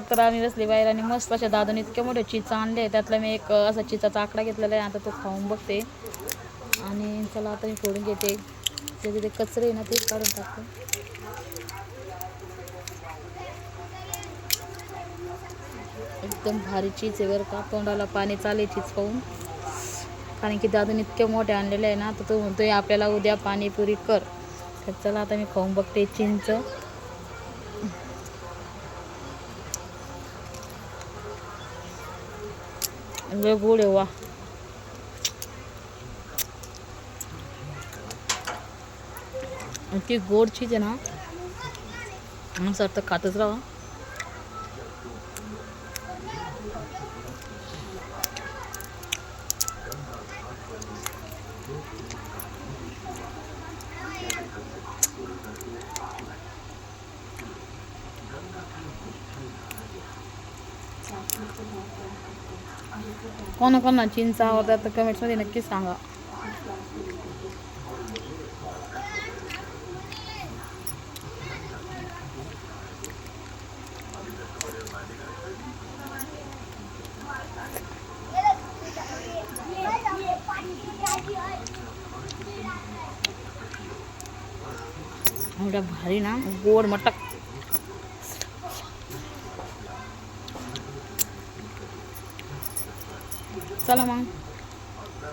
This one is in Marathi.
तर आम्ही बसली बाहेर आणि मस्त अशा दादाने इतके मोठे चिचा आणले. त्यातला मी एक असा चिचाचा आकडा घेतलेला आहे. आता तो खाऊन बघते आणि चला आता मी फोडून घेते. त्याचे ते कचरे आहे ना ते काढून टाकते. एकदम भारी चीज आहे बरं का. तोंडाला पाणी चाले चीज खाऊन. कारण की दादाने इतके मोठे आणलेले आहे ना, तर तो म्हणतोय आपल्याला उद्या पाणीपुरी कर. तर चला आता मी खाऊन बघते चिंच. लय गोड आहे वा. ती गोड चीज आहे ना, सर तर खातच राहा. कोणाकोणा चिंच आवडतात तर कमेंट्समध्ये नक्की सांगा. एवढा भारी ना, गोड मटक. चला मग.